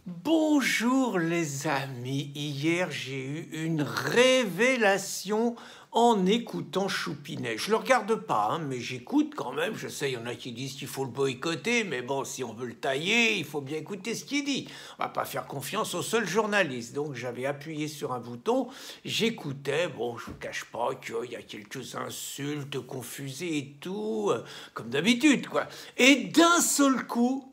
Bonjour les amis, hier j'ai eu une révélation en écoutant Choupinet. Je le regarde pas, hein, mais j'écoute quand même. Je sais, il y en a qui disent qu'il faut le boycotter, mais bon, si on veut le tailler, il faut bien écouter ce qu'il dit. On va pas faire confiance au seul journaliste. Donc j'avais appuyé sur un bouton, j'écoutais. Bon, je vous cache pas qu'il y a quelques insultes confusées et tout, comme d'habitude, quoi. Et d'un seul coup,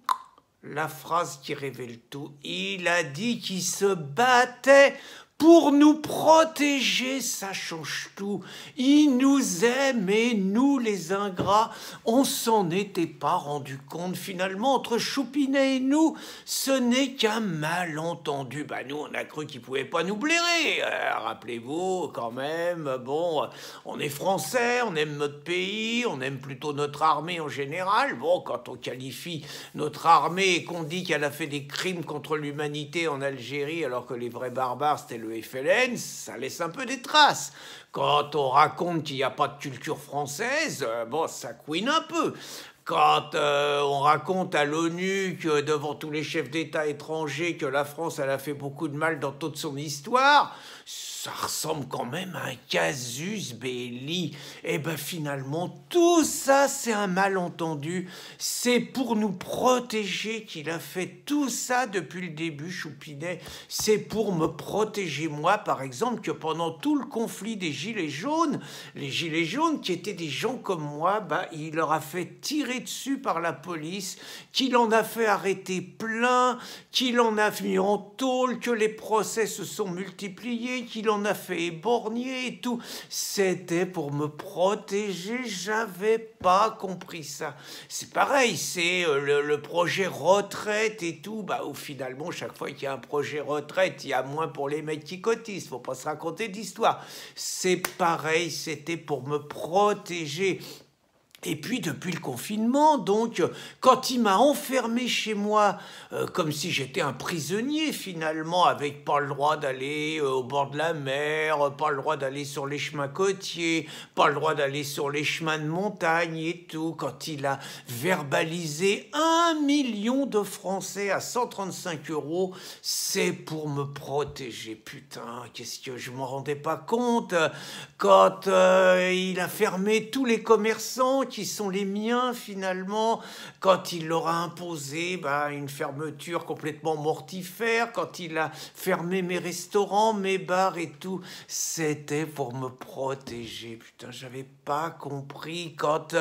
la phrase qui révèle tout, il a dit qu'il se battait pour nous protéger, ça change tout. Il nous aime et nous, les ingrats, on s'en était pas rendu compte. Finalement, entre Choupinet et nous, ce n'est qu'un malentendu. Bah, nous, on a cru qu'il pouvait pas nous blairer. Rappelez-vous, quand même, bon, on est français, on aime notre pays, on aime plutôt notre armée en général. Bon, quand on qualifie notre armée et qu'on dit qu'elle a fait des crimes contre l'humanité en Algérie, alors que les vrais barbares, c'était le FLN, ça laisse un peu des traces. Quand on raconte qu'il n'y a pas de culture française, bon, ça couine un peu. Quand on raconte à l'ONU que devant tous les chefs d'État étrangers que la France, elle a fait beaucoup de mal dans toute son histoire, ça ressemble quand même à un casus belli. Et ben finalement, tout ça, c'est un malentendu. C'est pour nous protéger qu'il a fait tout ça depuis le début, Choupinet. C'est pour me protéger, moi, par exemple, que pendant tout le conflit des Gilets jaunes, les Gilets jaunes, qui étaient des gens comme moi, bah, il leur a fait tirer dessus par la police, qu'il en a fait arrêter plein, qu'il en a mis en tôle, que les procès se sont multipliés, qu'il en a fait éborgner et tout. C'était pour me protéger, j'avais pas compris ça. C'est pareil, c'est le projet retraite et tout, bah, où finalement, chaque fois qu'il y a un projet retraite, il y a moins pour les mecs qui cotisent, faut pas se raconter d'histoire. C'est pareil, c'était pour me protéger. Et puis, depuis le confinement, donc, quand il m'a enfermé chez moi, comme si j'étais un prisonnier, finalement, avec pas le droit d'aller au bord de la mer, pas le droit d'aller sur les chemins côtiers, pas le droit d'aller sur les chemins de montagne et tout, quand il a verbalisé 1 million de Français à 135 €, c'est pour me protéger. Putain, qu'est-ce que je m'en rendais pas compte quand il a fermé tous les commerçants qui sont les miens finalement, quand il leur a imposé une fermeture complètement mortifère, quand il a fermé mes restaurants, mes bars et tout, c'était pour me protéger. Putain, j'avais pas compris quand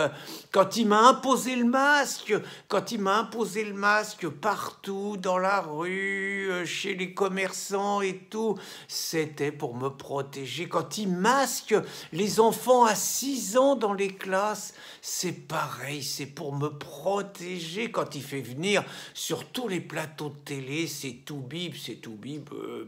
il m'a imposé le masque, quand il m'a imposé le masque partout, dans la rue, chez les commerçants et tout, c'était pour me protéger. Quand il masque les enfants à 6 ans dans les classes, c'est pareil, c'est pour me protéger. Quand il fait venir sur tous les plateaux de télé, c'est Toubib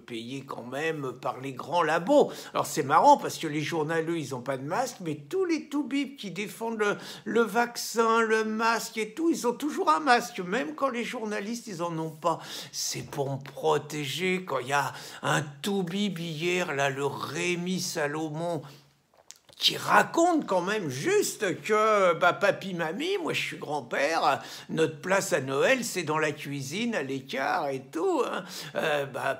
payé quand même par les grands labos. Alors c'est marrant parce que les journaleux, ils n'ont pas de masque, mais tous les Toubib qui défendent le vaccin, le masque et tout, ils ont toujours un masque, même quand les journalistes, ils en ont pas. C'est pour me protéger. Quand il y a un Toubib hier, là, le Rémi Salomon, qui raconte quand même juste que papy, mamie, moi je suis grand-père, notre place à Noël c'est dans la cuisine, à l'écart et tout, hein.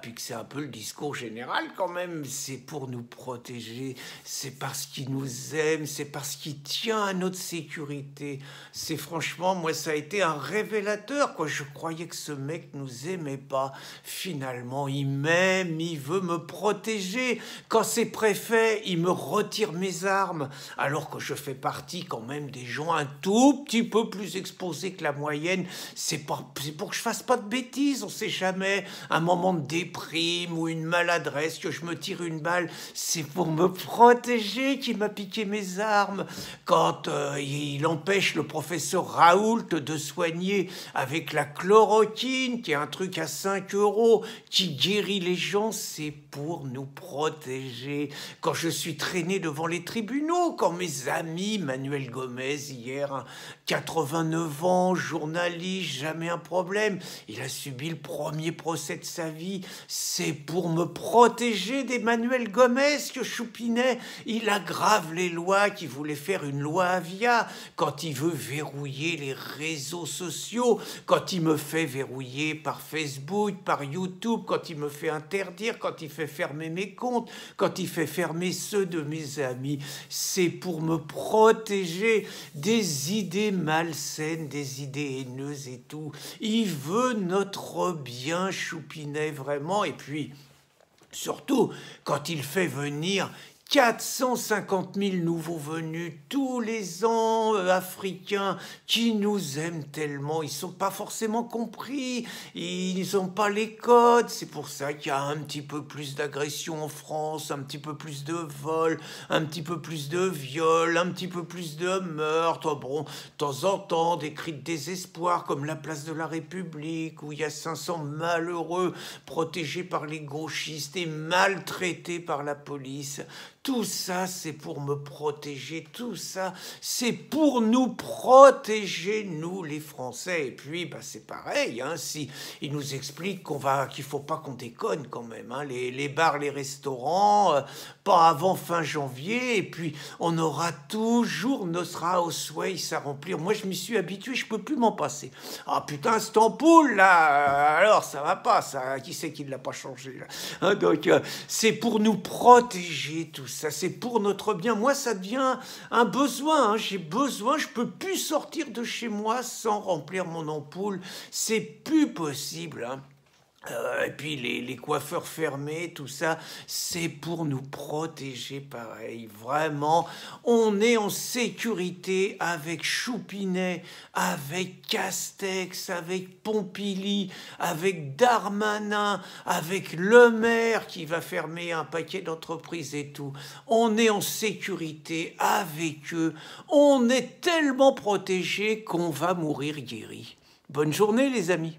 Puis que c'est un peu le discours général quand même, c'est pour nous protéger, c'est parce qu'il nous aime, c'est parce qu'il tient à notre sécurité. C'est franchement, moi ça a été un révélateur, quoi. Je croyais que ce mec nous aimait pas, finalement il m'aime, il veut me protéger. Quand c'est préfet, il me retire mes armes, alors que je fais partie quand même des gens un tout petit peu plus exposés que la moyenne. C'est pour que je fasse pas de bêtises, on sait jamais, un moment de déprime ou une maladresse, que je me tire une balle, c'est pour me protéger qu'il m'a piqué mes armes. Quand il empêche le professeur Raoult de soigner avec la chloroquine, qui est un truc à 5 €, qui guérit les gens, c'est pour nous protéger. Quand je suis traîné devant les tribunaux tribunaux quand mes amis, Manuel Gomez hier, 89 ans, journaliste, jamais un problème, il a subi le premier procès de sa vie. C'est pour me protéger d'Emmanuel Gomez que Choupinet, il aggrave les lois, qui voulait faire une loi Avia, quand il veut verrouiller les réseaux sociaux, quand il me fait verrouiller par Facebook, par YouTube, quand il me fait interdire, quand il fait fermer mes comptes, quand il fait fermer ceux de mes amis. C'est pour me protéger des idées malsaines, des idées haineuses et tout. Il veut notre bien, Choupinet, vraiment. Et puis, surtout, quand il fait venir 450 000 nouveaux venus tous les ans, africains, qui nous aiment tellement. Ils ne sont pas forcément compris, ils n'ont pas les codes. C'est pour ça qu'il y a un petit peu plus d'agression en France, un petit peu plus de vols, un petit peu plus de viols, un petit peu plus de meurtres. Bon, de temps en temps, des cris de désespoir comme la place de la République, où il y a 500 malheureux protégés par les gauchistes et maltraités par la police. Tout ça, c'est pour me protéger. Tout ça, c'est pour nous protéger, nous, les Français. Et puis, c'est pareil, hein, si il nous explique qu'il faut pas qu'on déconne quand même. Hein, les bars, les restaurants, pas avant fin janvier. Et puis, on aura toujours notre Houseway à remplir. Moi, je m'y suis habitué, je peux plus m'en passer. Ah putain, cette ampoule, là, alors, ça va pas, ça. Qui c'est qui ne l'a pas changé, là, hein, donc, c'est pour nous protéger, tout ça. Ça, c'est pour notre bien. Moi, ça devient un besoin. Hein. J'ai besoin, je peux plus sortir de chez moi sans remplir mon ampoule. C'est plus possible. Hein. Et puis les coiffeurs fermés, tout ça, c'est pour nous protéger pareil. Vraiment, on est en sécurité avec Choupinet, avec Castex, avec Pompili, avec Darmanin, avec Le Maire qui va fermer un paquet d'entreprises et tout. On est en sécurité avec eux. On est tellement protégés qu'on va mourir guéri. Bonne journée les amis.